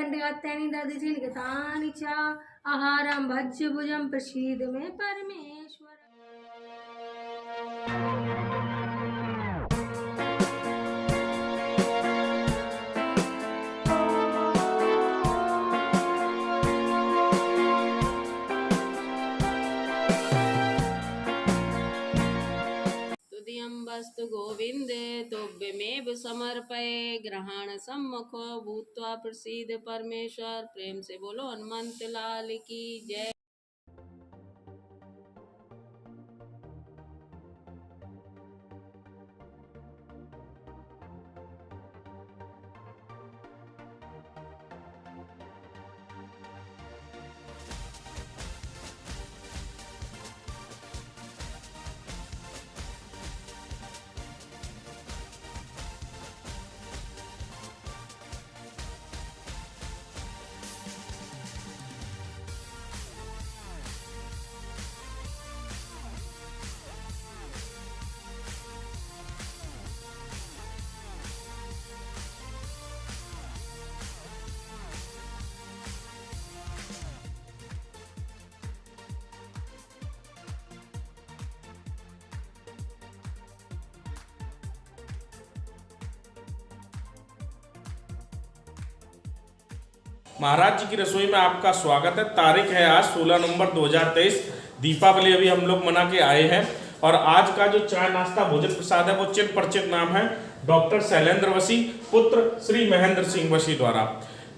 सकृत्सुरागण्डयात्यानि ददति लिखितानि च आहारं भज्य भुजं प्रसीद मे परमेश्वर। वस्तु गोविंदे तुभ्यमेव समर्पये ग्रहण सम्मुखो भूत्वा प्रसीद परमेश्वर। प्रेम से बोलो हनुमंत लाल की जय। महाराज जी की रसोई में आपका स्वागत है। तारीख है आज 16 नवंबर 2023। दीपावली अभी हम लोग मना के आए हैं और आज का जो चाय नाश्ता भोजन प्रसाद है वो चिर परिचित नाम है डॉक्टर शैलेंद्र वशी पुत्र श्री महेंद्र सिंह वशी द्वारा।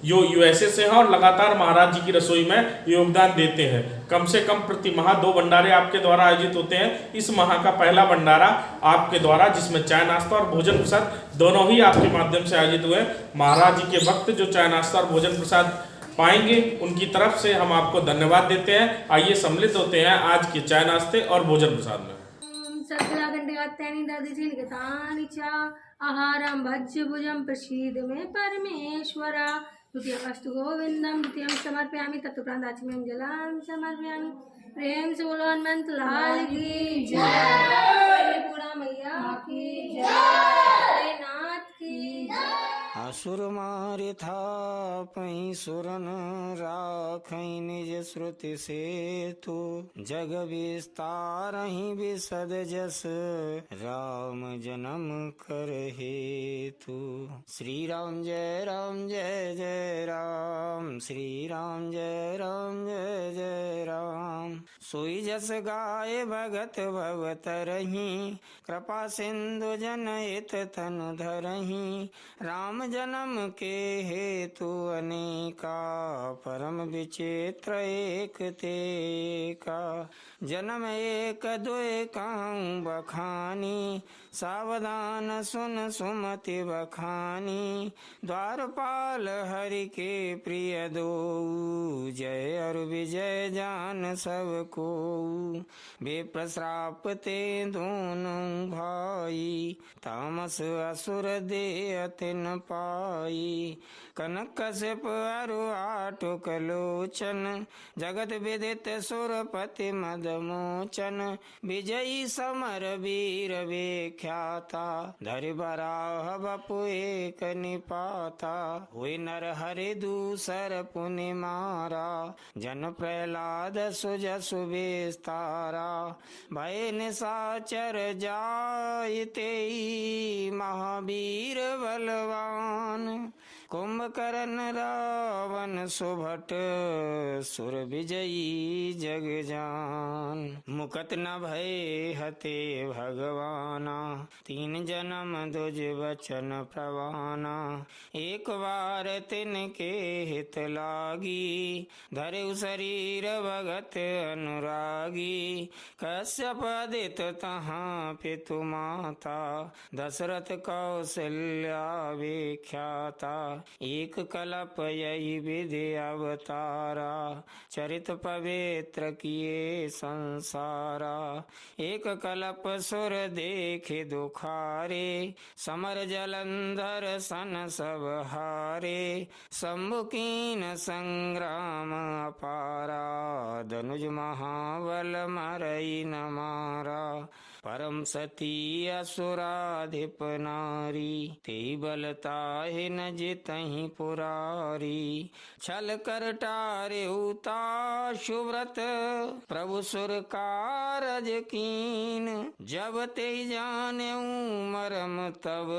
यो यूएसए से हैं और लगातार महाराज जी की रसोई में योगदान देते हैं। कम से कम प्रति माह 2 भंडारे आपके द्वारा आयोजित होते हैं। इस माह का पहला भंडारा आपके द्वारा, जिसमें चाय नाश्ता और भोजन प्रसाद दोनों ही आपके माध्यम से आयोजित हुए। महाराज जी के भक्त जो चाय नाश्ता और भोजन प्रसाद पाएंगे उनकी तरफ से हम आपको धन्यवाद देते हैं। आइए सम्मिलित होते हैं आज के चाय नाश्ते और भोजन प्रसाद में। सकृत्सुरागण्डयात्यानि ददति लिखितानि च आहारं भज्य भुजं प्रसीद मे परमेश्वर। द्वितीयमस्तु गोविंदम द्वितीयं समर्पयामि तत्प्रादाचम्यं जलं समर्पयामि। प्रेम से बोलो हनुमंत लाल की जय। पूरा मैया की जय। नाथ की जय। असुर मारि थापहि सुरन राखहि निज श्रुति सेतु। जग विस्तारहि विशद जस राम जन्म कर हेतु। श्री राम जय जय राम, श्री राम जय जय राम। सोई जस गाय भगत भवतरहि, कृपा सिंधु जनहित तनु धरहि। राम जन्म के हेतु अनेका, परम विचित्र एक तेका। जन्म एक दुय कहूँ बखानी, सावधान सुन सुमति बखानी। द्वारपाल हरि के प्रिय दो, जय और विजय जान सब को। विप्र श्राप ते दोनों भाई, तामस असुर दे अतिन पाई। कनक कश्यप अरु आठुक लोचन, जगत विदित सुरपति मदमोचन। विजयी समर वीर विख्याता, धरि बराह बपु एक निपाता। हुई नर हरि दूसर पुनि मारा, जन प्रहलाद सुजसु विस्तारा। भय निशाचर जायते महावीर बलवान। कुंभकर्ण रावण सुभट, सुर विजयी जग जान। मुकत न भय हते भगवाना, 3 जन्म दुज वचन प्रवाना। एक बार तिनके हित लागी, धरउ शरीर भगत अनुरागी। कश्यप आदित्य तहाँ पितु माता, दशरथ कौशल्या विख्याता। एक कलप यही विधि अवतारा, चरित पवित्र किए संसारा। एक कलप सुर देखे दुखारे, समर जलंधर सन सब हारे। शंभुकीन संग्राम अपारा, धनुज महाबल मरई न मारा। परम सती असुराधिप नारी, ते बलताहि न जितहि पुरारी। छल कर टारे उता सुव्रत, प्रभु सुर कारज कीन। जब ते जान्यऊ मरम तब,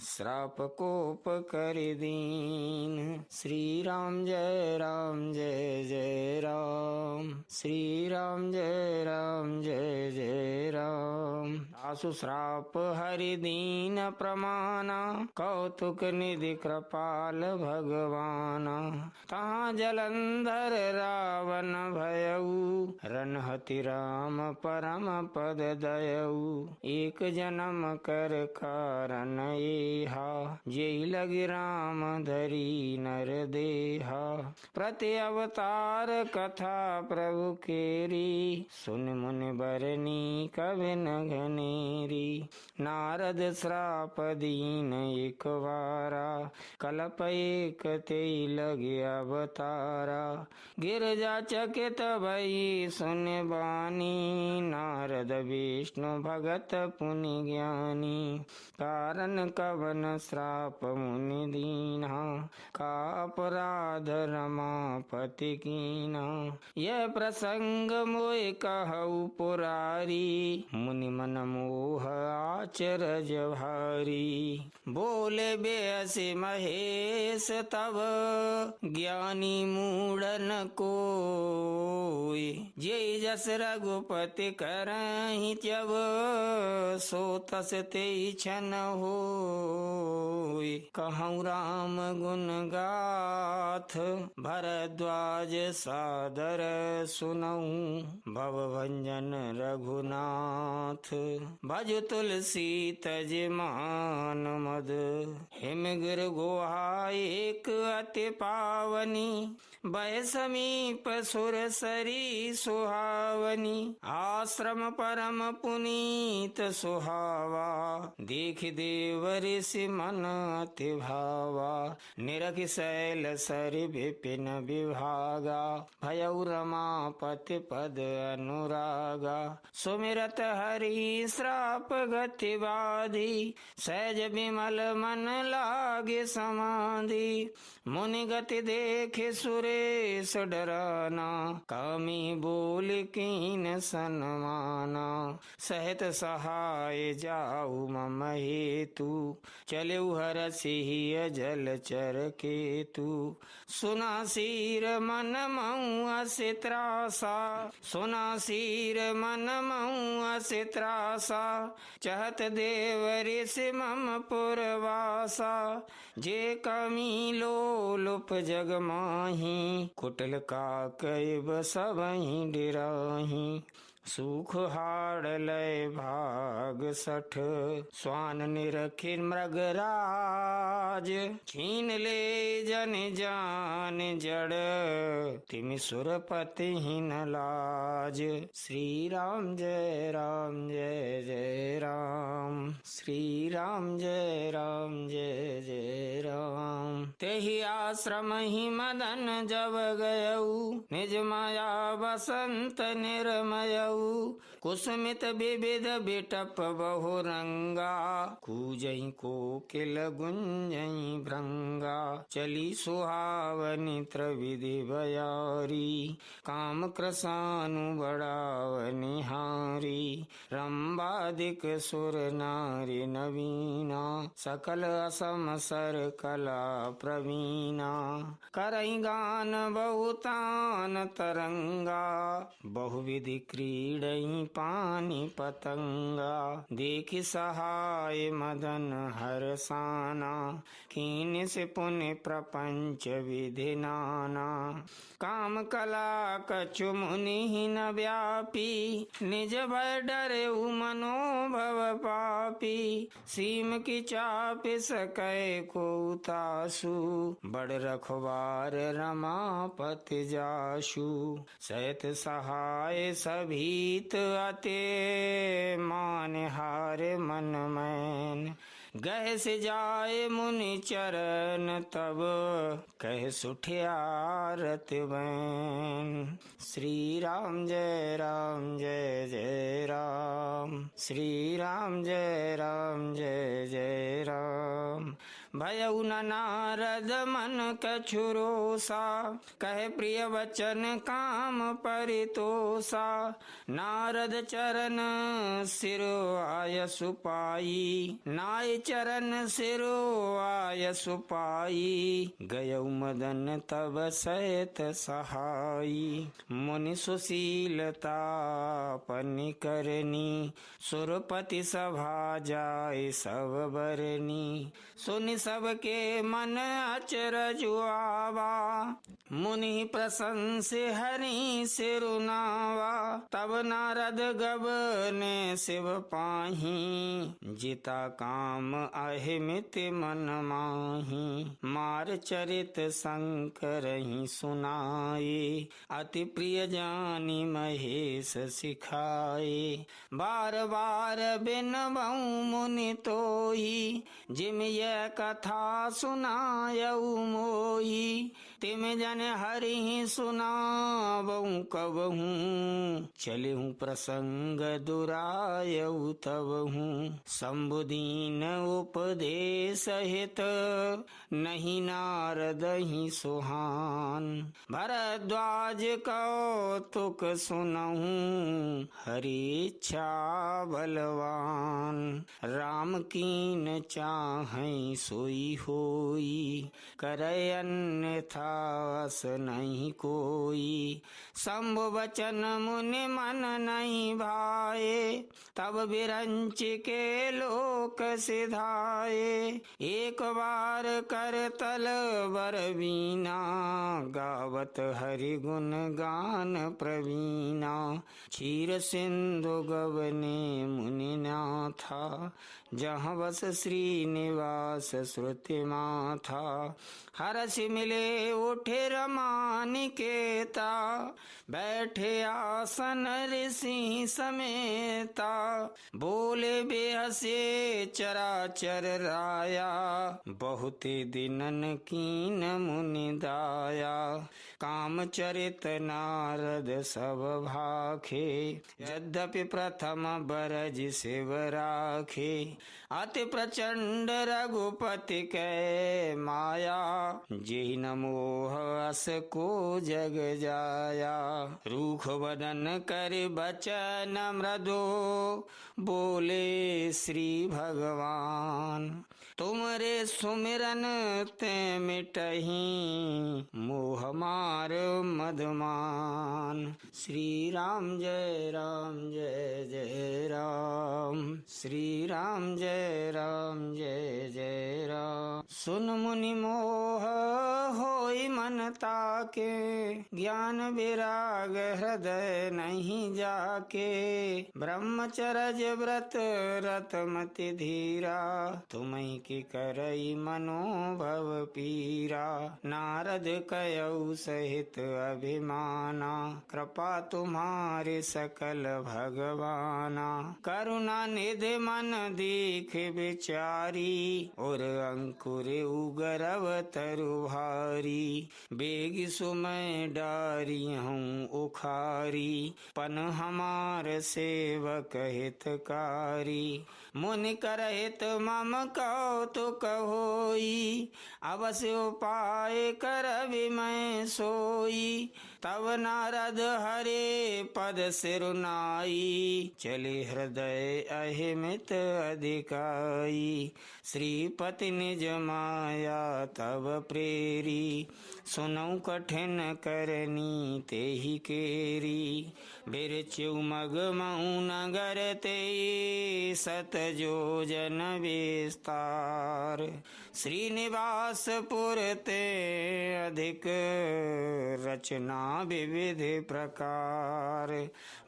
श्राप कोप कर दीन। श्री राम जय जय राम, श्री राम जय जय राम। आसु श्राप हरि दीन प्रमाना, कौतुक निधि कृपाल भगवाना। तहाँ जलंधर रावण भयऊ, रनहति राम परम पद दयऊ। एक जन्म कर कारण एहा, जेहि लगी राम धरी नर देहा। प्रति अवतार कथा प्रभु केरी, सुन मुनि बरनी कबिन घनेरी। नारद श्राप दीन एक बारा, कलप एक तेई लगे अवतारा। गिरजा चकित भई सुन बानी, नारद विष्णु भगत पुनि ज्ञानी। कारण कवन श्राप मुनि दीना, का अपराध रमापति कीना। यह प्रसंग मोय कहु पुरारी, मुनि मन मोह आचरज भारी। बोले बेअसि महेश तब, ज्ञानी मूढ़न कोय। जे जस रघुपति करहि त्यब, सो तस तेई छन होय। कहूँ राम गुण गाथ, भरद्वाज सादर सुनऊँ। भव भंजन रघुनाथ, भज तुलसी तज मान मद। हिम गिर गुहा एक अति पावनी, भय समीप सुर सरी सुहावनी। आश्रम परम पुनीत सुहावा, देख देव ऋषि मन अति भावा। निरखि शैल सरि विपिन विभागा, भयउ रमापति पद अनुरागा। सुमिरत हरि श्राप गति बाधी, सहज विमल मन लागे समाधि। मुनि गति देखे सुरेश डराना, कामी बोल कीन सन्माना। सहित सहाय जाऊ मम हेतु, चलेउ हरषि जल चर केतु। सुना सिर मन मऊ असि त्रासा, सुना सिर मन मऊ असि त्रासा। चहत देव ऋषि मम पुरवासा, जे कमी लोलुप जग माही। कुटिल काकैब सबहि डिराही, सुख हाड़ लय भाग सठ। स्वान निरखि मृगराज, छीन ले जन जान जड़। तिमि सुरपति हिन लाज, श्री राम जय जय राम, श्री राम जय जय राम। तेहि आश्रम ही मदन जब गयऊ, निज माया बसंत निर्मयऊ। कुसुमित विविध बिटप बहुरंगा, कूजहि कोकिल गुंजहि भृंगा। चली सुहावनी त्रिविधि बयारी, काम कृसानु बढ़ावनि हारी। रंबादिक सुर नारी नवीना, सकल असम सर कला प्रवीणा। करहि गान बहुतान तरंगा, बहुविधि क्रीडहि पानी पतंगा। देखि सहाय मदन हरसाना, कीन से पुण्य प्रपंच विधि नाना। काम कला कछु मुनि न व्यापी, निज भय डरे मनोभव पापी। सीम की चाप सकै को तासु, बड़ रखवार रमापति जासु। सहित सहाय सभीत अते, मान हार मन मैन। गह से जाए मुनि चरण तब कह सुठियारत बैन। श्री राम जय जय राम, श्री राम जय जय राम। भयउ न नारद मन कछुरोसा, कहे प्रिय वचन काम परितोषा। नारद चरण सिरो आय सुपाई, नाय चरण सिरो आय सुपाई। गयउ मदन तब सहित सहाई, मुनि सुशीलता पनि करनी। सुरपति सभा जाय सब बरनी, सुनि सबके मन अचरज आवा। मुनि प्रशंस हरि सिरुनावा, तब नारद गबने शिव पाही। जिता काम अहिमित मन माही, मार चरित शंकर ही सुनाए। अति प्रिय जानी महेश सिखाए, बार बार बिनबऊ मुनि तोही। जिम यह कथा सुनायऊ मोही, तिम जन हरि सुनावऊ कबहूँ। चलिहूँ प्रसंग दुरायऊ तबहूँ, शंभुदीन उपदेश हित नहीं नारद ही सुहान। भरद्वाज कौतुक सुनहूँ, हरि इच्छा बलवान। राम कीन चाहै सोई होई, करय अन्यथा अस नहीं कोई। शंभु वचन मुनि मन नहीं भाए, तब बिरंच के लोक सिधाए। एक बार कर तल बर बीना, गावत हरि गुण गान प्रवीणा। क्षीर सिंधु गवने मुनि नाथा, जहाँ बस श्रीनिवास श्रुति माथा। हरष मिले उठे रमानिकेता, बैठे आसन ऋषि समेता। बोले बेहसे चराचर राया, बहुत दिनन कीन मुनि दाया। काम चरित नारद सब भाखे, यद्यपि प्रथम बरज शिव राखे। अति प्रचंड रघुपति कै माया, जेहि न मोह अस को जग जाया। रूख वदन कर बचन मृदो, बोले श्री भगवान। तुमरे सुमिरन ते मिटहि, मोह मार मदमान। श्री राम जय जय राम, श्री राम जय जय राम। सुन मुनि मोह होई मन ताके, ज्ञान विराग हृदय नहीं जाके। ब्रह्मचर्य व्रत रतमति धीरा, तुम्हीं की करई मनोभव पीरा। नारद कयऊ सहित अभिमाना, कृपा तुम्हारे सकल भगवाना। करुणा निधि मन दीख बिचारी, और अंकुर उगरव तरु भारी। बेग सुमय डारी हूँ उखारी, पन हमार सेवक हितकारी। मुनि करहित मम कौतुक होई, अवश्य उपाय करबि मैं सोई। तब नारद हरे पद सिरुनाई, चले हृदय अहिमित अधिकाई। श्रीपति निज माया तब प्रेरी, सुनऊ कठिन करनी तेहि केरी। बिरचु मग मऊ नगर ते, सत जोजन विस्तार। श्रीनिवासपुर ते अधिक, रचना विविध प्रकार।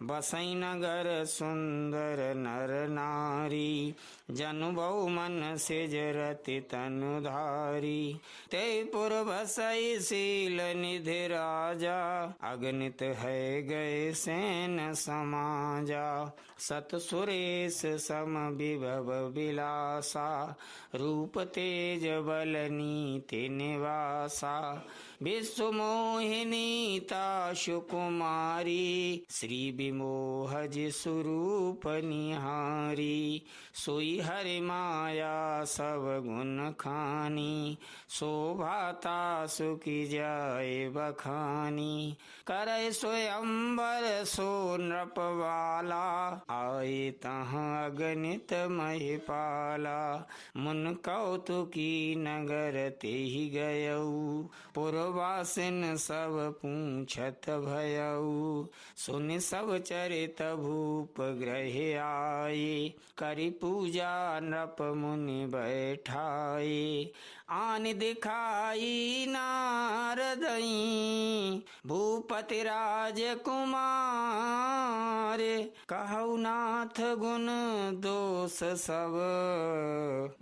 बसई नगर सुंदर नर नारी, जनु बहु मन सिज रति तनुधारी। ते पुर बसई शील निधि राजा, अगणित है गए सेन समाजा। सत सुरेश सम विभव विलासा, रूप तेज बल नीति निवासा। विश्व मोहिनी ताशु कुमारी, श्री विमोहज स्वरूप निहारी। सोई हरि माया सब गुण खानी, शोभाता सुखी जाय बखानी। करे स्वयंवर सो नृपवाला, आए तहाँ अगणित महिपाला। मुन कौतुकी नगर तेहि गयऊ, पुरवासिन सब पूछत भयऊ। सुनि सब चरित भूप ग्रह आए, करि पूजा नृप मुनि बैठाए। आन दिखाई नारदई, भूपति राजकुमार। कहु नाथ गुण दोष सब,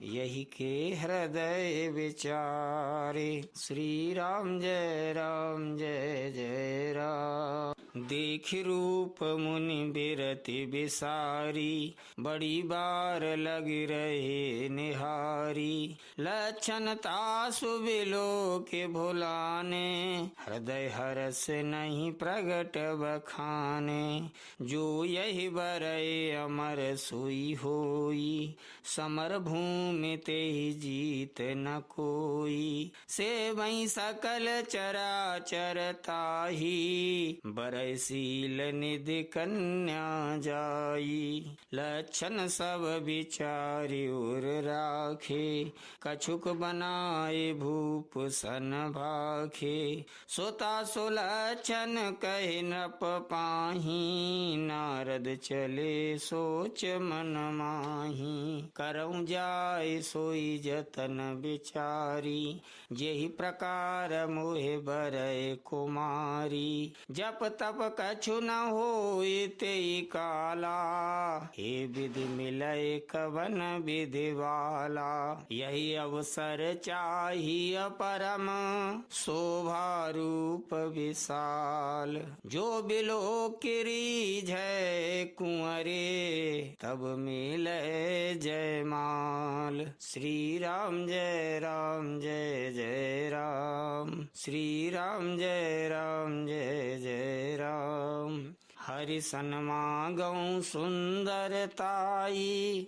यही के हृदय विचारे। श्री राम जय राम जय जय राम। देख रूप मुनि बिरति बिसारी, बड़ी बार लग रहे निहारी। लक्षण तासु बिलो के भुलाने, हृदय हरस नहीं प्रगट बखाने। जो यही बरय अमर सोई होई, समर भूमि ते जीत न कोई। से वही सकल चराचर ताही, बरय शील निधि कन्या जाई। लक्षण सब विचारि उर राखे, कछुक बनाए भूप सन भाखे। सोता सुलक्षण कहे नृप पाही, नारद चले सोच मन माही। करऊं जाय सोई जतन विचारी, जेहि प्रकार मोहे बरय कुमारी। जप तप कछु न होई तेई काला, हे विधि मिलय कवन विधि वाला। यही अवसर चाहिए परम, शोभा रूप विशाल। जो बिलो किरी जय कुंवरे, तब मिले जयमाल। श्री राम जय राम जय जय राम, श्री राम जय राम जय जय राम। हरि सन्मागऊं सुंदरताई,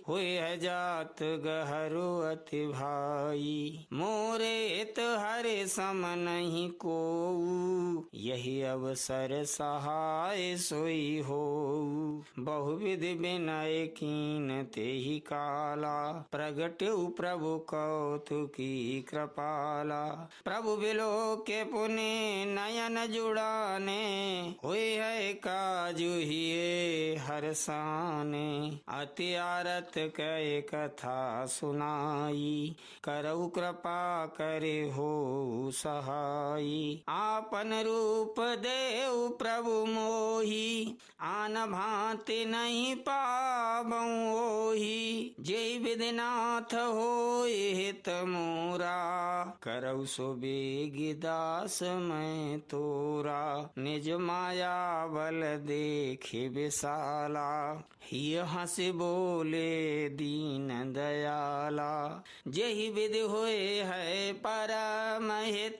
हुए जात गहरु अति भाई। मोरे इत हरि सम नहीं कोऊ, यही अवसर सहाय सोई होऊ। बहुविधि विनय कीन तेहि काला, प्रगट्यु प्रभु कौतुकी कृपाला। प्रभु बिलो के पुनि नयन जुड़ाने, हुए है काजुहिए हरसाने। अति आरत कै कथा सुनाई, करऊ कृपा करे हो सहाई। आपन रूप देव प्रभु मोही, आन भांति नहीं पाबऊं ओही। जय विधिनाथ होय हित मोरा, करऊ सो बेगी दास मैं तोरा। निज माया बल देखे विशाला, हिय हंसी बोले दीन दयाला। जेहि विधि होए है परम हित,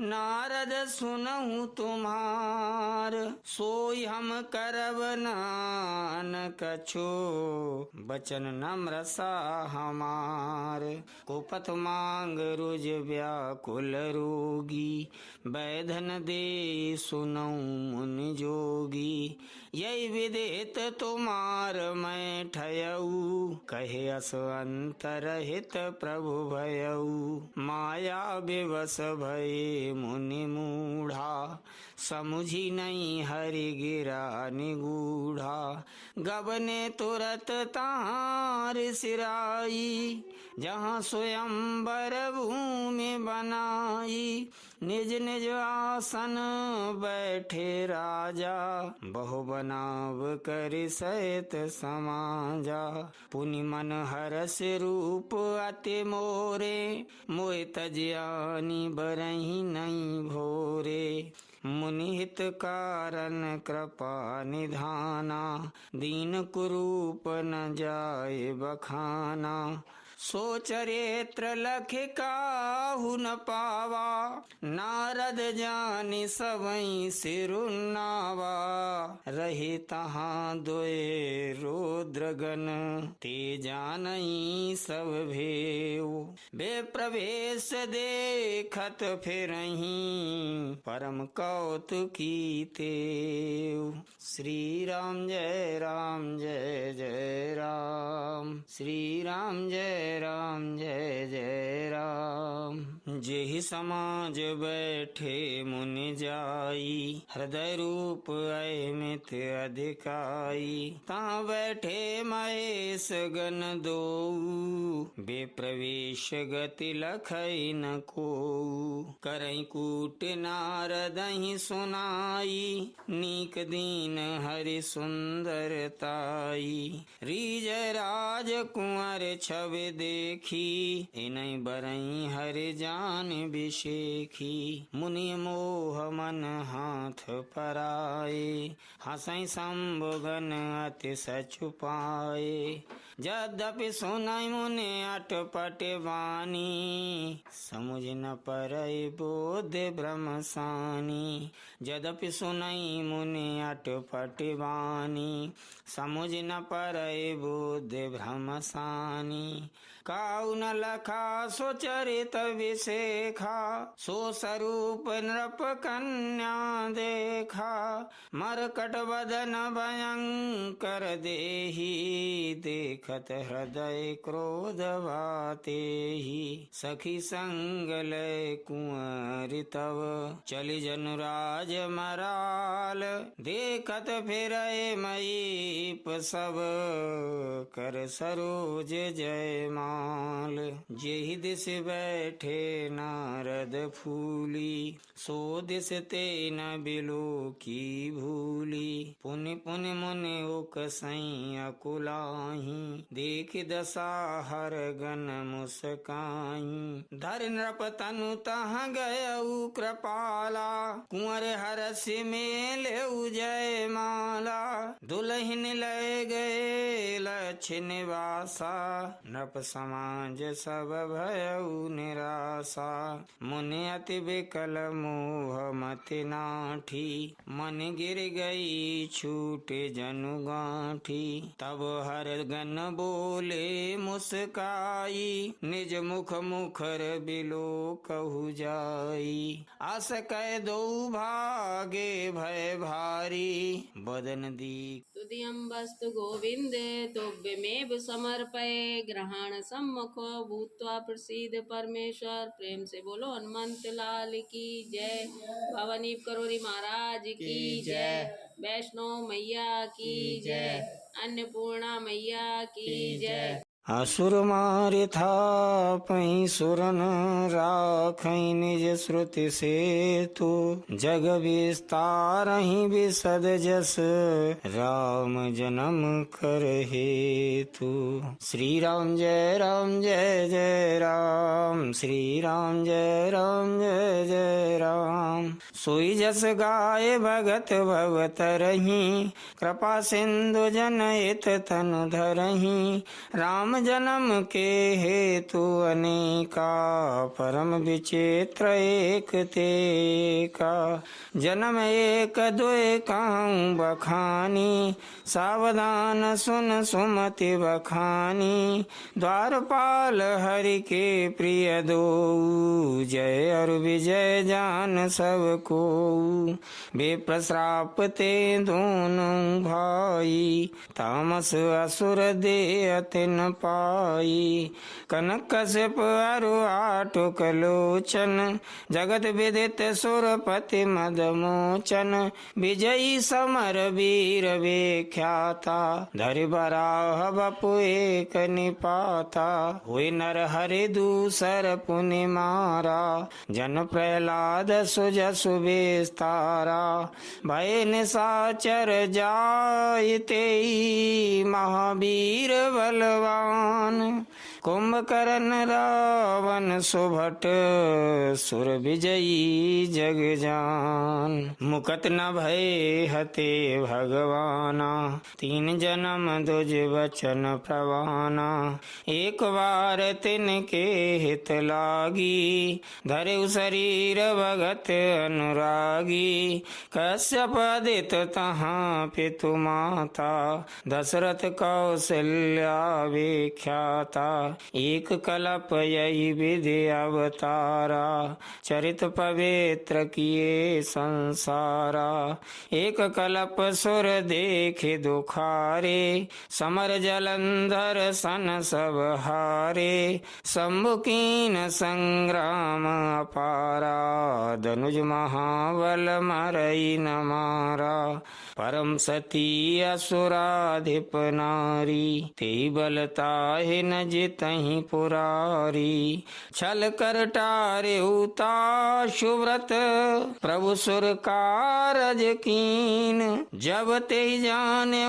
नारद सुनहु तुम्हार। सोई हम करब नान कछो, बचन नम्र सा हमार। कुपथ मांग रुज व्याकुल रोगी, बैधन दे सुनऊ मुनि जोगी। यही विदित तुम्हार मैं ठयऊ, कहे अस अंतर हित प्रभु भयऊ। माया विवश भये मुनि मूढ़ा, समुझी नहीं हरि गिरा निगूढ़ा। गबने तुरत तार सिराई, जहाँ स्वयंवर भूमि बनाई, निज निज आसन बैठे राजा, बहु बनाव कर सहित समाजा। पुनि मन हरस रूप अति मोरे, मोहि तज्यानि बरहि नहीं भोरे। मुनि हित कारण कृपा निधाना, दीन कुरूप न जाय बखाना। सो चरित्र लख काहू न पावा, नारद जानि सबई सिरुनावा। रहे तहाँ दोए रुद्रगण, ते जानई सब भेव। बे प्रवेश देखत फिरहीं, परम कौतुकी तेव। श्री राम जय जय राम, श्री राम जय जय राम। जेहि समाज बैठे मुनि जाई, हृदय रूप अमित अधिकाई। ता बैठे महेश गण दोऊ, बे प्रवेश गति लखई न कोऊ। करई कूट नारदहि सुनाई, नीक दीन हरि सुंदरताई। रीज राज कुंवर छवि देखी, इनहि बरई हरि जान बिशेखी। मुनि मोह मन हाथ पराए, हंसई शंभु गण अति सचुपाए। यद्यपि सुनई मुनि अटपट वाणी, समुझ न परई बोध ब्रह्म सानी। यद्यपि सुनई मुनि अटपट वाणी, समुझ न परई बोध ब्रह्म सानी। काऊ न लखा सो चरित विशेखा, सो स्वरूप नृप कन्या देखा। मरकट बदन भयंकर देहि, देखत हृदय क्रोध बातेहि। सखी संग लय कुंवर तव, चली जनुराज मराल। देखत फिरय मयीप सब, कर सरोज जयमाल। जेहि दिस बैठे नारद फूली, सो दिस ते न बिलो की भूली। पुनि पुनि मुनि उकसई अकुलाही, देख दशा हर गण मुस्काई। धर नृप तनु तहाँ गयऊ कृपाला, कुंवर हरसि मेलेऊ जयमाला। दुलहिन लय गए लक्ष्य निवासा, नृप समाज सब भयऊ निराशा। मुनि अति विकल मोह मति नाठी, मन गिर गई छूटे जनु गांठी। तब हर गण बोले मुस्काई, निज मुख मुखर बिलो कहु जाई। आस कै दो भागे भय भारी, बदन दी तुदियम वस्तु गोविंद तुभ्यमेव समर्पये। ग्रहण सम्मुख भूत्वा प्रसीद परमेश्वर। प्रेम से बोलो हनुमंत लाल की जय। भवानी करोरी महाराज की जय। वैष्णो मैया की जय। अन्नपूर्णा मैया की जय। असुर मारे थापहि सुरन राखहि, निज श्रुति सेतु जग विस्तारहि। विशद जस राम जन्म कर हेतु। श्री राम जय जय राम, श्री राम जय जय राम। सोई जस गाय भगत भवतरहि, कृपा सिंधु जनहित तनु धरहि। राम जन्म के हेतु अनेका, परम विचित्र एक तेका। जन्म एक दुय कहूँ बखानी, सावधान सुन सुमति बखानी। द्वारपाल हरि के प्रिय दो, जय और विजय जान सब को को बेप्रश्राप ते दोनों भाई तामस असुर दे तिन पाई कनक कश्यप अरु आटुक लोचन जगत विदित सुरपति मदमोचन विजयी समर वीर विख्याता धरि बराह बपु एक निपाता हुई नर हरि दूसर पुनि मारा जन प्रहलाद सुजसु विस्तारा भय निशाचर जायते महावीर बलवान कुंभकर्ण रावण सुभट सुर विजयी जग जान मुकत न भय हते भगवाना तीन जन्म दुज वचन प्रवाना एक बार तिनके हित लागी धरे शरीर भगत अनुरागी कश्यप आदित तहाँ पितु माता दशरथ कौशल्या विख्याता एक कल्प यही विधि अवतारा चरित पवित्र किए संसारा एक कल्प सुर देखे दुखारे समर जलंधर सन सब हारे शंभुकीन संग्राम अपारा धनुज महाबल मरई न मारा परम सती असुराधिप नारी ते बलताहि न जितहि पुरारी छल कर टारे उता सुव्रत प्रभु सुर कारज कीन जब ते जाने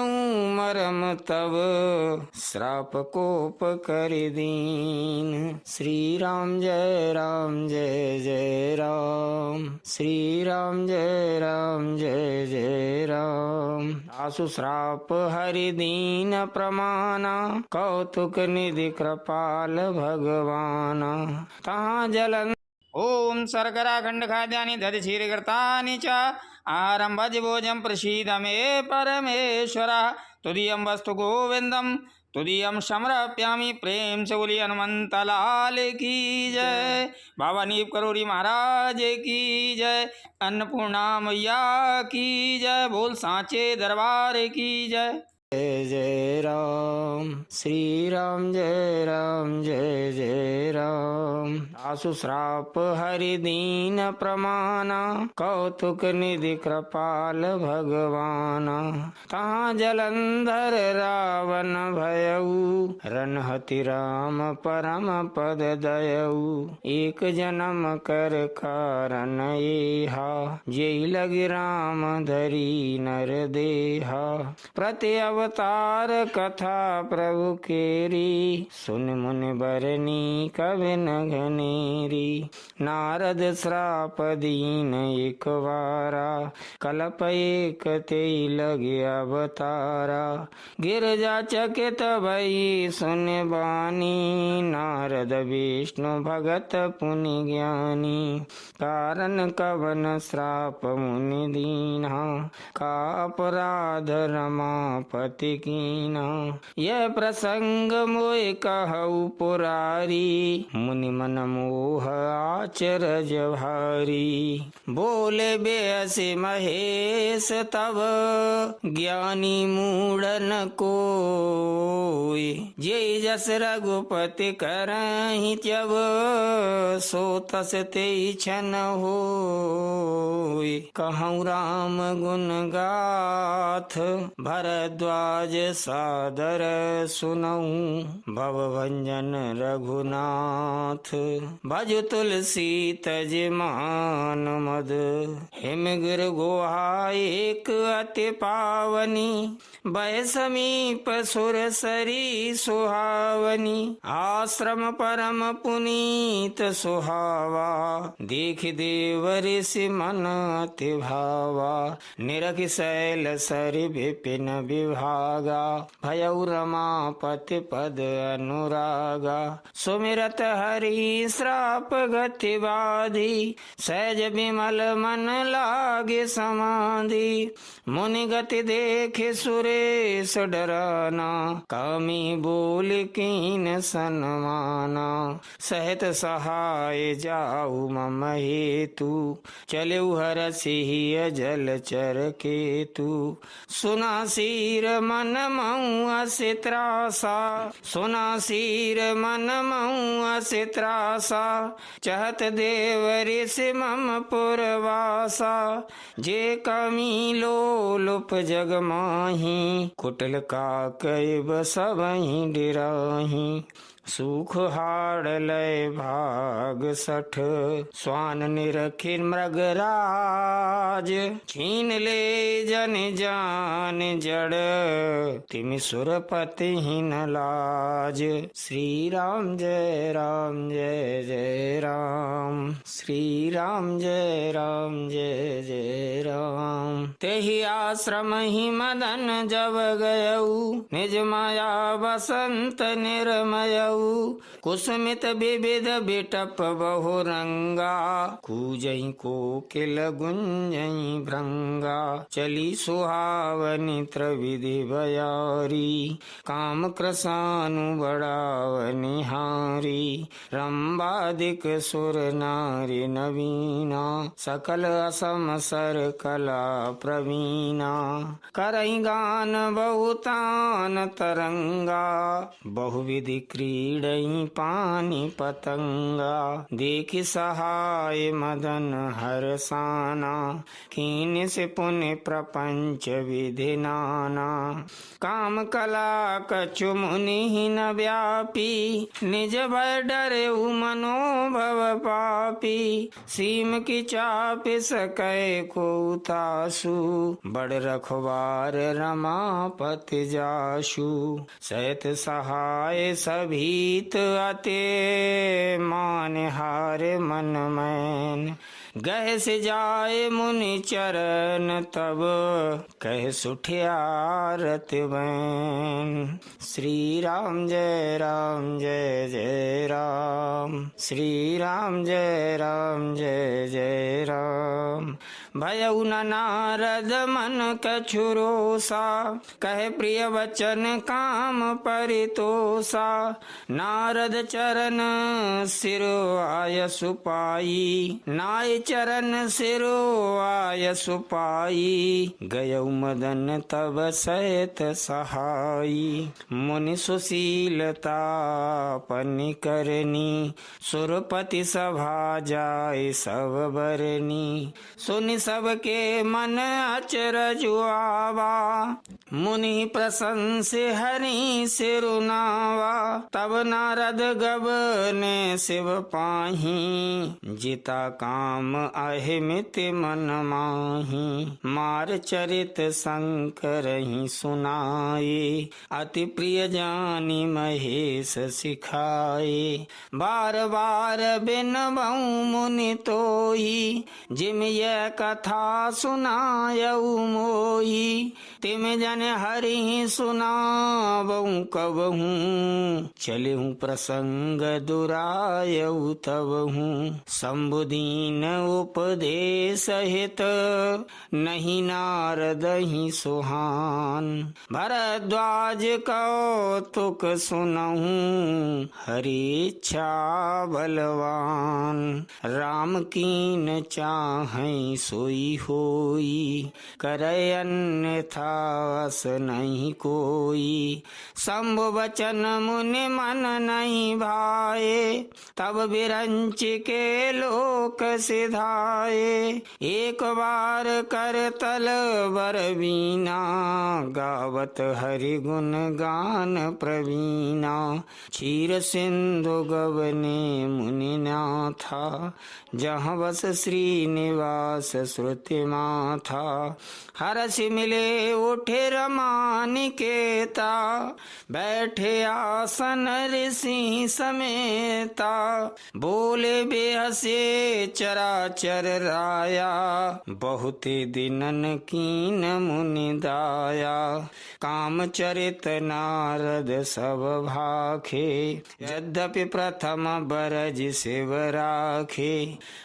मरम तब श्राप कोप कर दीन श्री राम जय राम जय जय राम श्री राम जय राम जय जय राम आसु श्राप हरि दीन प्रमाना कौतुक निधि कृपाल भगवाना तहाँ जलन ओम शर्करा खंड खाद्यानि दधि क्षीरकृतानि च आरंभज भोजं प्रसीद मे परमेश्वरा तुदीयं वस्तु गोविंदम तुदीयं समर्पयामि प्रेम से बोली हनुमंत लाल की जय बाबा नीप करोड़ी महाराज की जय अन्नपूर्णा मैया की जय बोल सांचे दरबार की जय जय जय राम श्री राम जय राम जय जय राम आसु श्राप हरि दीन प्रमाना कौतुक निधि कृपाल भगवाना तहाँ जलंधर रावण भयऊ रनहति राम परम पद दयऊ एक जन्म कर कारण एहा जेहि लगी राम धरी नर देहा प्रति अवतार कथा प्रभु केरी सुन मुनि बरनी कविन घनेरी नारद श्राप दीन एक वारा कल्प एक ते लगे अवतारा गिरजा चकित भई सुन बानी नारद विष्णु भगत पुनि ज्ञानी कारण कवन श्राप मुनि दीना का अपराध रमापति कीना यह प्रसंग मोय कहु पुरारी मुनि मन मोह आचरज भारी बोले बेअसि महेश तब ज्ञानी मूढ़न कोय जे जस रघुपति करहि त्यब सो तस ते छन होय कहूँ राम गुण गाथ भरद्वाज सादर सुनऊं भव भंजन रघुनाथ भज तुलसी तज मान मद हिम गिर गुहा एक अति पावनी भय समीप सुर सरी सुहावनी आश्रम परम पुनीत सुहावा देख देव ऋषि मन अति भावा निरख शैल सरि विपिन विभा भागा भयउ रमापति पद अनुरागा सुमिरत हरि श्राप गति बाधी सहज विमल मन लागे समाधि मुनि गति देखे सुरेश डराना कामी बोल कीन सन्माना सहत सहाय जाऊ मम हेतु चले हर सिहिय जल चर केतु सुना सिर मन मऊ असे त्रासा सुना सिर मन मऊ असे त्रासा चहत देव ऋषि मम पुरवासा जे कमी लोलुप जग माही कुटिल का कैब सबहि डिराही सुख हाड़ लय भाग सठ स्वान निरखिर मृगराज छीन ले जन जान जड़ तिमि सुरपति ही न लाज। श्री राम जय राम जय जय राम श्री राम जय राम जय जय राम। तेहि आश्रम ही मदन जब गयऊ निज माया बसंत निर्मयऊ कुसुमित विविध बिटप बहु रंगा कूजई कोकिल गुंजई भृंगा चली सुहावनी त्रिविधि बयारी काम कृसानु बड़ावनि हारी रंबादिक सुर नारी नवीना सकल असम सर कला प्रवीणा करई गान बहुतान तरंगा बहुविधि क्रीडई पानी पतंगा देखि सहाय मदन हरसाना कीन से पुण्य प्रपंच विधि नाना काम कला कछु मुनि न व्यापी निज भय डरे मनोभव पापी सीम की चाप सकै को तासु बड़ रखवार रमापति जासु सहित सहाय सभीत अते मान हार मन मैन गह से जाए मुनि चरण तब कह सुठियारत बैन। श्री राम जय जय राम श्री राम जय जय राम। भयउ न नारद मन कछुरोसा कह प्रिय वचन काम परितोषा नारद चरण सिरो आय सुपाई नाय चरण सिरो आय सुपाई गयउ मदन तब सहित सहाई मुनि सुशीलता पनि करनी सुरपति सभा जाय सब बरनी सुनि सबके मन अचरज आवा मुनि प्रशंस हरि सिरुनावा तब नारद गबने शिव पाही जिता काम अहिमित मन माही मार चरित शंकर ही सुनाए अति प्रिय जानी महेश सिखाए बार बार बिन बहु मुनि तोही जिम यह कथा सुनायऊ मोही तिम जन हरि सुनावऊ कबहू चलेहू प्रसंग दुरायऊ तबहू शंभुदीन उपदेश हित नहीं नारद ही सुहान भरद्वाज कौतुक सुनहू हरि इच्छा बलवान राम कीन चाहै सोई होई करे अन्यथा अस नहीं कोई शंभु वचन मुनि मन नहीं भाए तब विरंच के लोक सिधाए एक बार कर तल बर वीणा गावत हरि गुण गान प्रवीणा क्षीर सिंधु गवने मुनि नाथा जहाँ बस श्रीनिवास व्यास श्रुति माथा, हरष मिले उठे रमानिकेता, बैठे आसन ऋषि समेता, बोले बेहसे चराचर राया, बहुते दिनन कीन मुनि दाया, काम चरित नारद सब भाखे, यद्यपि प्रथम बरज शिव राखे,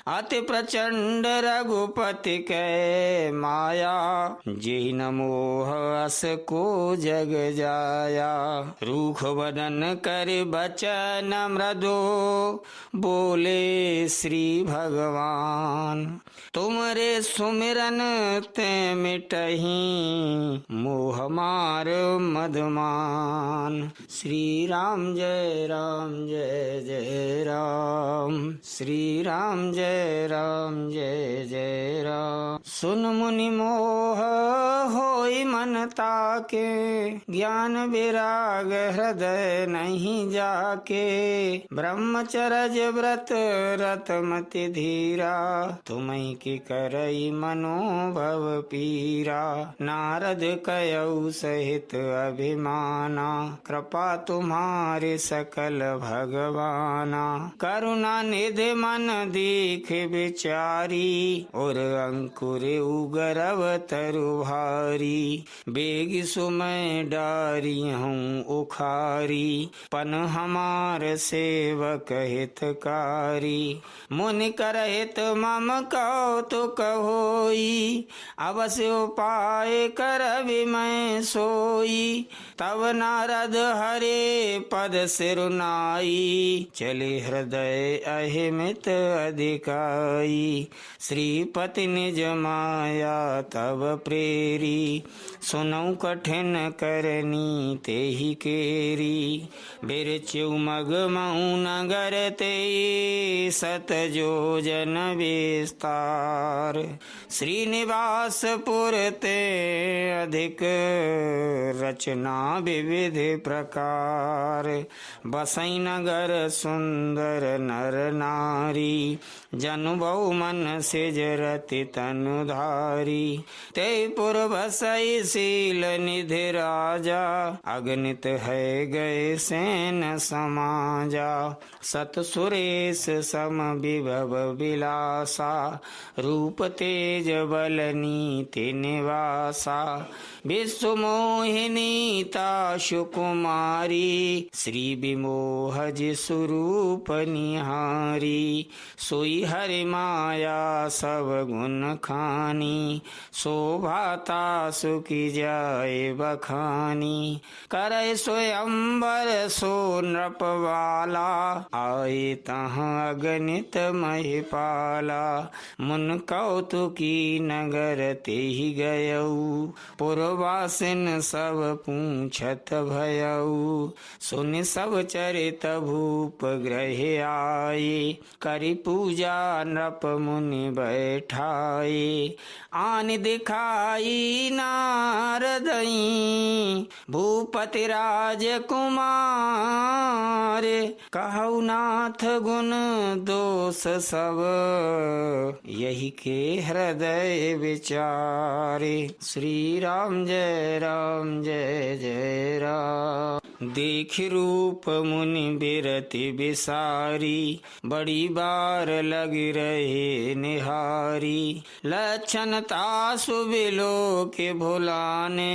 अति प्रचंड रघुपति कै माया, जेहि न मोह अस को जग जाया, रूख वदन कर बचन मृदु, बोले श्री भगवान, तुमरे सुमिरन ते मिटहि, मोह मार मदमान। श्री राम जय राम जय जय राम, श्री राम जय राम जय जय राम। सुन मुनि मोह होई मन ताके, ज्ञान विराग हृदय नहीं जाके, ब्रह्मचर्य व्रत रतमति धीरा, तुम्हीं की करई मनोभव पीरा, नारद कयऊ सहित अभिमाना, कृपा तुम्हारे सकल भगवाना, करुणा निधि मन दीख विचारी, और अंकुर उगरव तरु भारी, बेग सुमय डारी हूँ उखारी, पन हमार सेवक हितकारी, मुनि करहित मम कौतुक होई, अवश्य उपाय कर मैं सोई, तब नारद हरे पद सिरुनाई, चले हृदय अहिमित अधिकाई, श्रीपति निज माया तब प्रेरी, सुनौ कठिन करनी तेहि केरी, बिरचु मग मऊ नगर ते सत जोजन विस्तार, श्रीनिवासपुर ते अधिक रचना विविध प्रकार, बसई नगर सुंदर नर नारी, जनु बहु मन से जरति तनुधारी, ते पुर बसई शील निधि राजा, अगणित है गए सेन समाजा, सत सुरेश सम विभव विलासा, रूप तेज बल नीति निवासा, विश्व मोहिनी ताशु कुमारी, श्री विमोह जि स्वरूप निहारी, सोई हरि माया सब गुण खानी, शोभाता सुखी जाए बखानी, करे स्वयंवर सो नृपवाला, आए तहाँ अगणित महिपाला, मुन कौतुकी नगर तेहि गयऊ, पुरवासिन सब पूछत भयऊ, सुनि सब चरित भूप ग्रह आए, करि पूजा नृप मुनि बैठाए, आन दिखाई नारदई, भूपति राजकुमार, कहु नाथ गुण दोष सब, यही के हृदय विचारे। श्री राम जय जय राम। देख रूप मुनि बिरति बिसारी, बड़ी बार लग रहे निहारी, लक्षण तासु बिलो के भुलाने,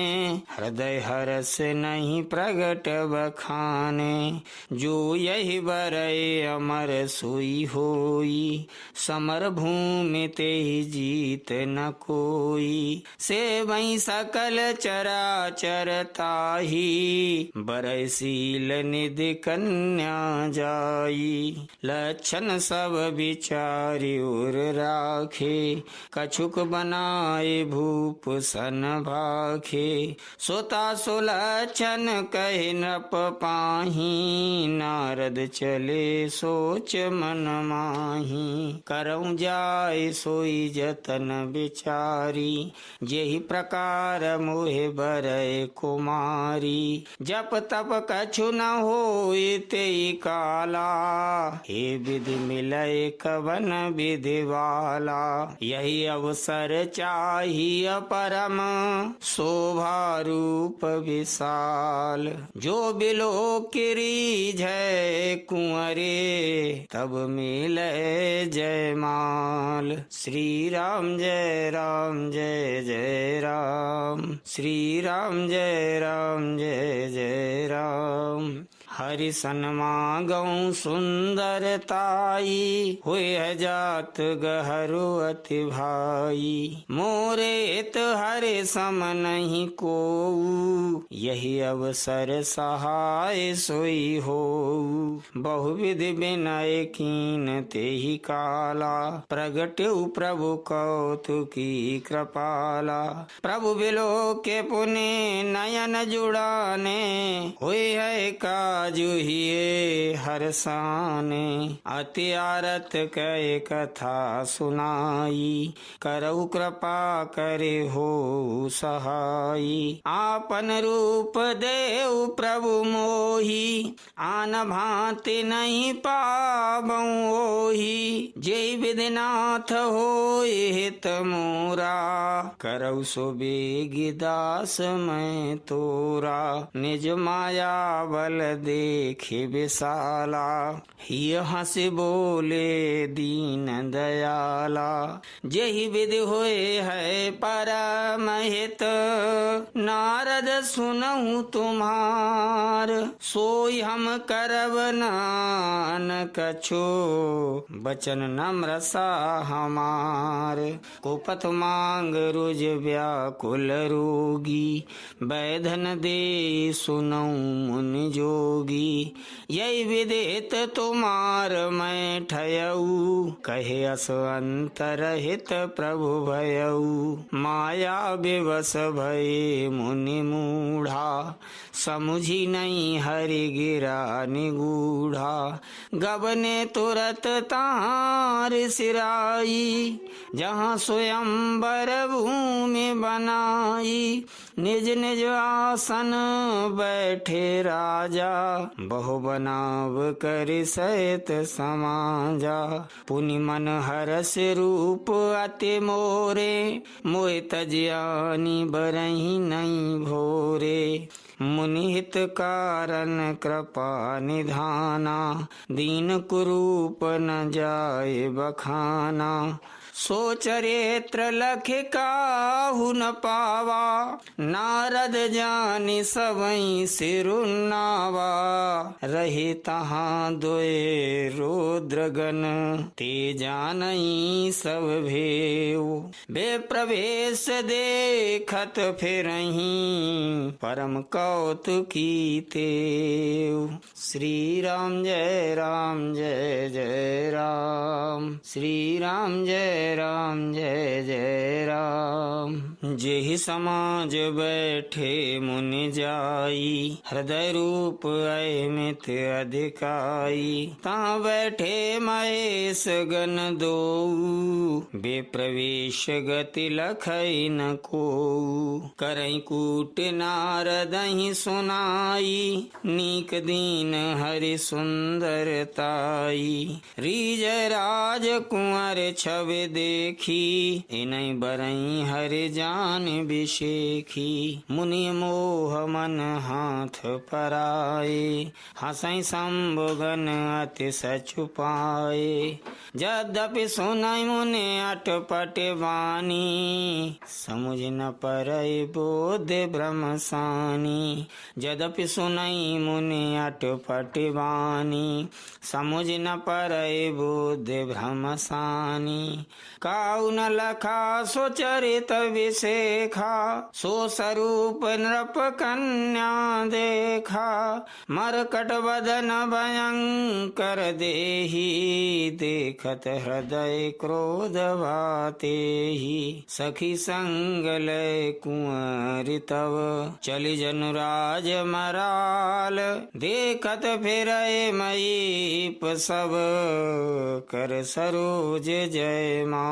हृदय हरस नहीं प्रगट बखाने, जो यही बरय अमर सोई होई, समर भूमि ते जीत न कोई, से वही सकल चराचर ताही, बरय शील निधि कन्या जाई, लक्षण सब विचारि उर राखे, कछुक बनाए भूप सन भाखे, सोता सुलक्षण कहे नृप पाही, नारद चले सोच मन माही, करऊं जाय सोई जतन विचारी, जेहि प्रकार मोहे बरय कुमारी, जप तप तप कछु न होई तेई काला, हे विधि मिलय कवन विधि वाला। यही अवसर चाहिए परम शोभा रूप विशाल, जो बिलो किरीज है कुंवरे तब मिले जयमाल। श्री राम जय राम जय जय राम, श्री राम जय राम जय जय राम। हरि सन्मागौ सुंदरताई, हुए जात गहरु अति भाई। मोरेत हरि सम नहीं कोऊ, यही अवसर सहाय सोई हो। बहुविधि विनय कीन तेहि काला, प्रगट्यु प्रभु कौतुकी कृपाला। प्रभु बिलो के पुने नयन जुड़ाने, हुए है काजुहिए हरसाने। अति आरत कै कथा सुनाई, करहु कृपा करे हो सहाई। आपन रूप देव प्रभु मोही, आन भांति नहीं पाबऊ ओही। जय विधिनाथ होय हित मोरा, करऊ सो बेगिदास मैं तोरा। निज माया बल देखे विशाला, हिय हंसी बोले दीन दयाला। जही विधि होए है परम हित, नारद सुनहु तुम्हार। सोई हम करब नान कछु, बचन नम्र सा हमार। कुपथ मांग रुज व्याकुल रोगी, बैधन दे सुनऊ मुनि जोगी। यही विदित तुम्हार मैं ठयऊ, कहे अस अंतरहित प्रभु भयऊ। माया विवश भये मुनि मूढ़ा, समुझी नहीं हरि गिरा निगूढ़ा। गबने तुरत तार सिराई, जहाँ स्वयंवर भूमि बनाई। निज निज आसन बैठे राजा, बहु बनाव कर सहित समाजा। पुनि मन हरस रूप अति मोरे, मोहि तजियानी बरही नहीं भोरे। मुनि हित कारण कृपा निधाना, दीन कुरूप न जाय बखाना। सो चरित्र लख काहु न पावा, नारद जानि सबई सिरुन्नावा। रहे तहाँ दोए रुद्रगण, ते जानई सब भेव। बे प्रवेश देखत फिरहीं, परम कौतुकी तेव। श्री राम जय जय राम, श्री राम जय जय राम। जेहि समाज बैठे मुनि जाई, हृदय रूप अमित अधिकाई। ता बैठे महेश गण दोऊ, बेप्रवेश गति लखई न कोऊ। करई कूट नारदहि सुनाई, नीक दीन हरि सुंदरताई। रीज राज कुंवर छवि देखी, इनई बरई हरि जान बिशेखी। मुनि मोह मन हाथ पराए, हंसई शंभुगन अति सचु पाए। यद्यपि सुनई मुनि अटपट वाणी, समुझ न परई बोध ब्रह्म सानी। यद्यपि सुनई मुनि अटपट वाणी, समुझ न परई बोध ब्रह्म सानी। काउ न लखा सो चरित विशेखा, सो स्वरूप नृप कन्या देखा। मरकट बदन भयंकर देही, देखत हृदय क्रोध भातेहि। सखी संग लय कुंवर तव, चली जनुराज मराल। देखत फिरय मयीप सब, कर सरोज जयमाल।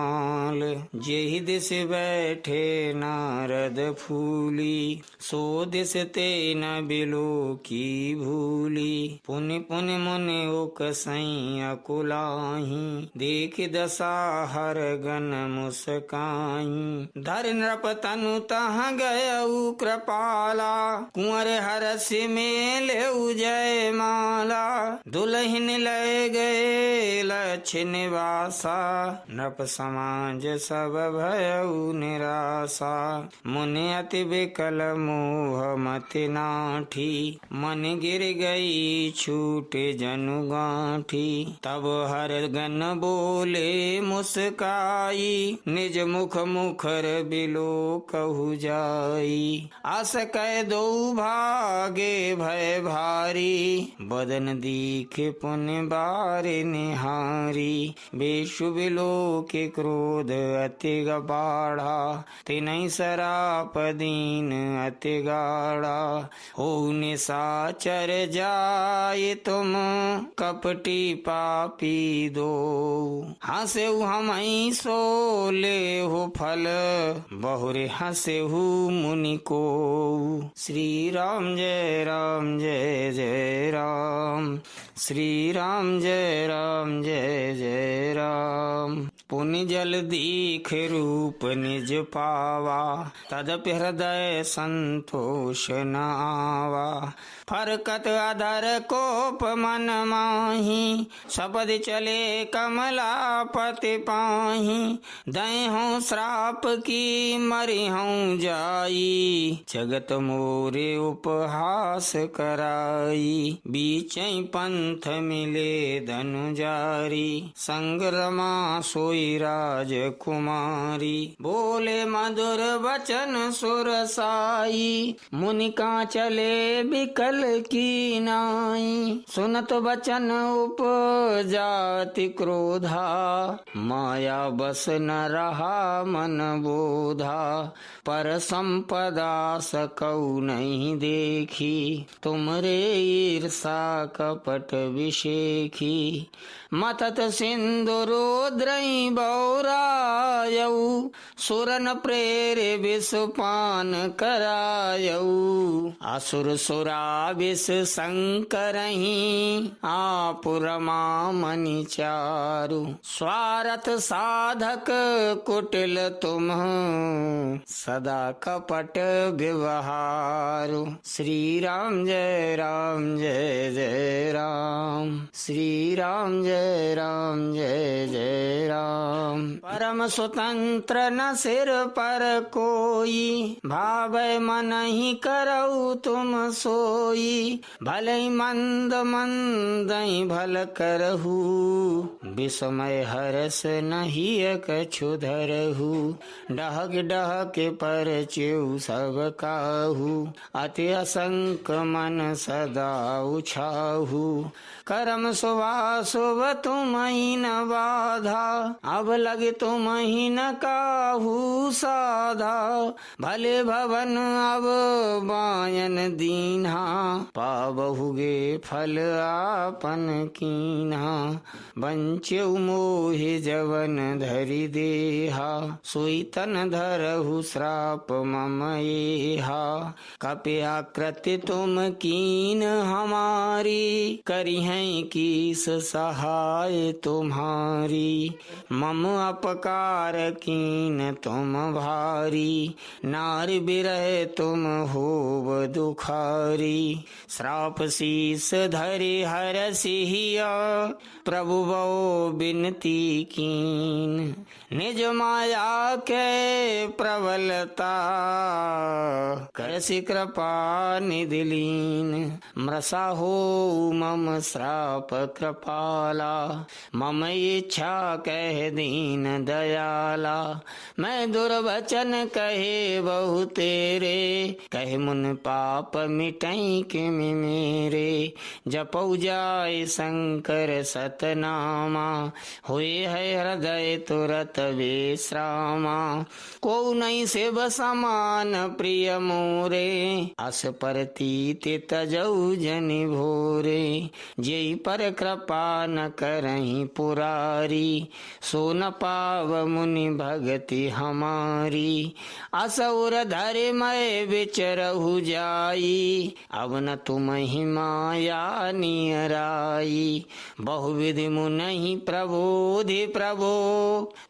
जेहि दिस बैठे नारद फूली, सो दिस ते न बिलो की भूली। पुनि पुनि मुनि उकसई अकुलाही, देख दशा हर गन मुस्काई। धर नृप तनु तहाँ गयऊ कृपाला, कुंवर हरस में लेऊ जय माला। दुल्हन ले गए लक्ष्य निवासा, नृप समाज सब भयऊ निराशा। मुनि अति विकल मोह मति नाठी, मन गिर गई छूटे जनु गांठी। तब हर गन बोले मुस्काई, निज मुख मुखर बिलो कहु जाई। आस कह दो भागे भय भारी, बदन दीखे पुनि बारे निहारी। बेशु बिलो के क्रोध अति गबाढ़ा, तिनहि सराप दीन अति गाढ़ा। हो निशाचर जाय तुम कपटी पापी दो, हंसेहु हमहि सो ले हो फल, बहुरे हंसेहु मुनि को। श्री राम जय राम जय जय राम, श्री राम जय राम जय जय राम। पुनि जल दीख रूप निज पावा, तदपि हृदय संतोष न आवा। फरकत अधर कोप मन माही, सपदि चले कमलापति पाही। दयहूँ श्राप की मरिहूँ जाई, जगत मोरे उपहास कराई। बीचै पंथ मिले धनुजारी, संग्रमा सोई राजकुमारी। बोले मधुर वचन सुरसाई, मुनि का चले बिकल की नाई। सुनत वचन उपजाति क्रोधा, माया बस न रहा मन बोधा। पर संपदा सकौ नहीं देखी, तुमरे ईर्षा कपट विषेखी। मतत सिंधु रुद्रई बौरायऊ, सुरन प्रेरे विषपान करायऊ। असुर सुरा विष संकरही, आपुरमा मनि चारु। स्वार्थ साधक कुटिल तुम, सदा कपट व्यवहारु। श्री राम जय राम जय जय राम, श्री राम जय राम जय जय राम। परम स्वतंत्र न सिर पर कोई, भावै मन ही करऊ तुम सोई। भले मंद मंदई भल करहु, विस्मय हरस नहीं कछु धरहु। डहक डहक पर च्यू सब काहू, अति असंक मन सदा उछाहू। करम शुभ तुम ही न बाधा, अब लगे तुम ही न काहू साधा। भले भवन अब बायन दीन्हा, पाबहुगे फल आपन कीन्हा। बंचेउ मोहि जवन धरि देहा, सोई तन धरहु श्राप मम एहा। कपिया कृति तुम कीन हमारी, करिहैं कीस सहाय तुम्हारी। मम अपकार कीन तुम भारी, नारि बिरह तुम होव दुखारी। श्राप शीस धरि हरसिहिया, प्रभु बो बिनती कीन। निज माया के प्रबलता, करसि कृपा निधि लीन। मृषा हो मम श्राप कृपाला, मम इच्छा कह दीन दयाला। मैं दुर्वचन कहे बहु तेरे, कहे मुन पाप मिटई किमि मेरे। जपौ जाय शंकर सतनामा, हुए है हृदय तुरत विश्रामा। को नहीं शिव समान प्रिय मोरे, अस परतीत तजौ जनि भोरे। जेहि पर कृपा न करहि पुरारी, सो न पाव मुनि मुनि भगति हमारी, असुर धरे मैं विचरहु जाई, अब न तुम ही माया नियराई। बहुविधि मुनि प्रबोधि प्रभो,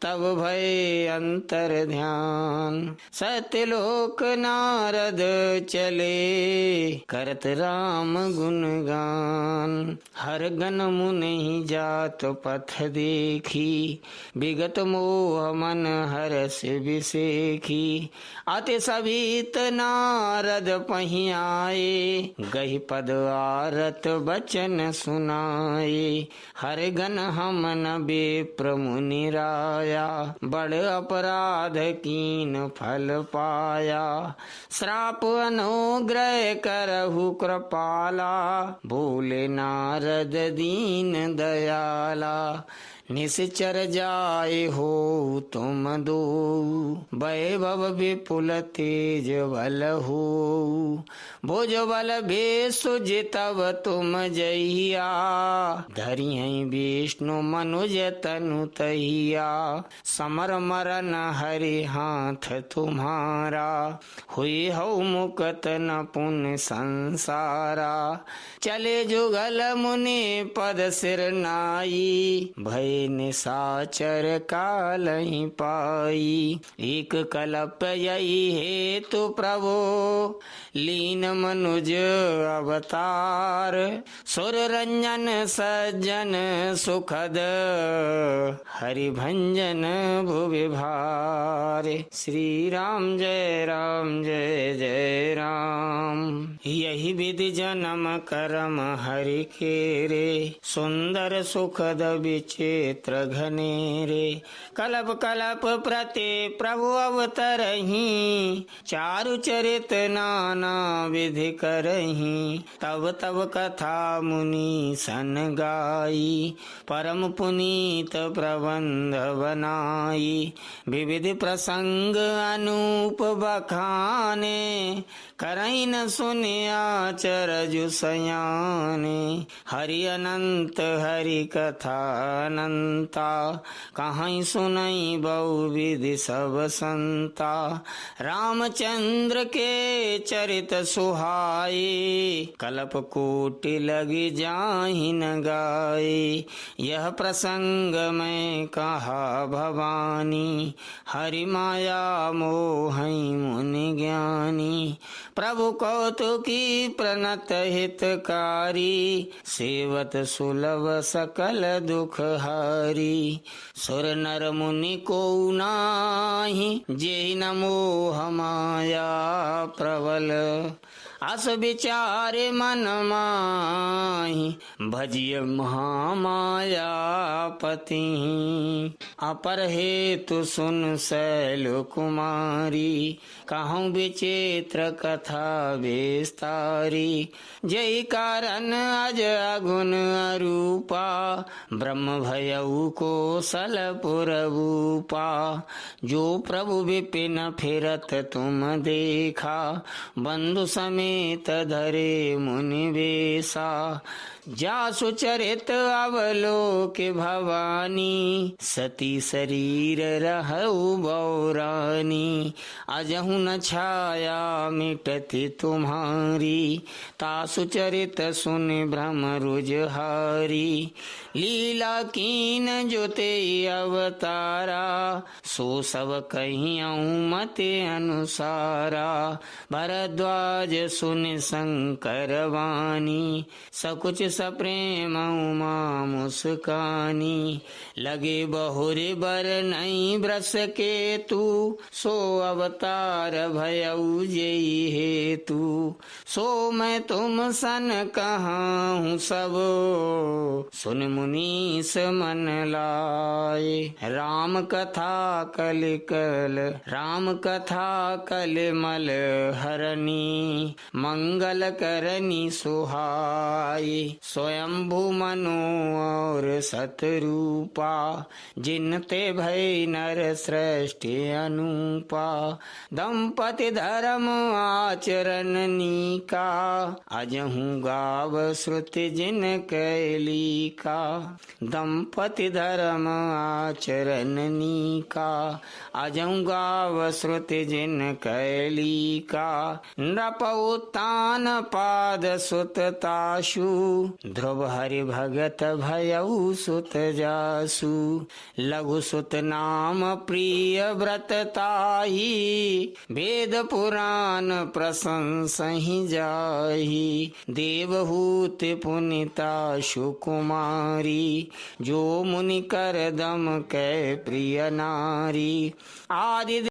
तब भय अंतर ध्यान, सत्यलोक नारद चले, करत राम गुणगान। हर गण मुनि जात पथ देखी, विगत मोह मन हरस विसेखी। अति सभीत नारद पहि आए, गहि पद आरत बचन सुनाए। हर गण हमन विप्र मुनि राया, बड़ अपराध कीन फल पाया। श्राप अनुग्रह करहु कृपाला, बोले नारद दीन दयाला। निश्चर जाए हो तुम दो, वैभव विपुल तेज बल हो। भुज बल भेषु जितब तुम जहिया, धरि विष्णु मनुज तनु तहिया। समर मरन हरि हाथ तुम्हारा, हुई हो मुकत न पुण्य संसारा। चले जुगल मुनि पद सिर नाई, भय निशाचर काल ही पाई। एक कल्प यही हेतु प्रभु, लीन मनुज अवतार। सुर रंजन सज्जन सुखद, हरि भंजन भुवि भार। श्री राम जय राम जय जय राम। यही विधि जन्म करम हरि केरे, सुंदर सुखद विचित्र घनेरे। कलप कलप प्रति प्रभु अवतरहि, चारु चरित नाना विधि करहि। तब तब कथा मुनि सन गाई, परम पुनीत प्रबंध बनाई। विविध प्रसंग अनूप बखाने, करई न सुनिया चरजु सयाने। हरि अनंत हरि कथा अनंता, कहीं सुनई बहुविधि सब संता। रामचंद्र के चरित सुहाए, कल्प कोटि लगी जाहि न गाए। यह प्रसंग में कहा भवानी, हरि माया मोहि मुनि ज्ञानी। प्रभु कौतुकी प्रणत हितकारी, सेवत सुलभ सकल दुख हारी। सुर नर मुनि को नाही, जेहि न मोह माया प्रबल। अस विचारे मन माहि, भजिय महामाया पति। अपर हेतु सुन शैल कुमारी, कहूँ विचित्र कथा विस्तारी। जय कारण अज अगुन अरूपा, ब्रह्म भयउ कौशलपुर भूपा। जो प्रभु विपिन फिरत तुम देखा, बंधु समेत धरे मुनि वेशा। जासु चरित अवलोक भवानी, सती शरीर रहु बौरानी। अजहु न छाया मिटति तुम्हारी, तासु चरित सुन भ्रम रुजहारी। लीला कीन जोते अवतारा, सो सब कहियऊँ मते अनुसारा। भरद्वाज सुन शंकर वाणी, सकुच सप्रेम उमा मुस्कानी। लगे बहुरे बर नई ब्रस के तू, सो अवतार भयउ जेहि हेतु। सो मैं तुम सन कहाहूँ सब, सुन मुनीस मन लाए। राम कथा कलिकल, राम कथा कलिमल हरनी। मंगल करनी सुहाई, स्वयंभू मनु और सतरूपा, जिनते भय नर सृष्टि अनुपा। दंपति धर्म आचरण नीका, अजहू गाव श्रुति जिन कैली का। दंपति धर्म आचरण नीका, अजहू गाव श्रुति जिन कैली का। नृप उत्तान पाद सुत ताशु, ध्रुव हरि भगत भयउ सुत जासु। लघु सुत नाम प्रिय व्रत ताही, वेद पुराण प्रशंसहि जाहि। देवहूति पुनिता सुकुमारी, जो मुनि कर दम कै प्रिय नारी। आदि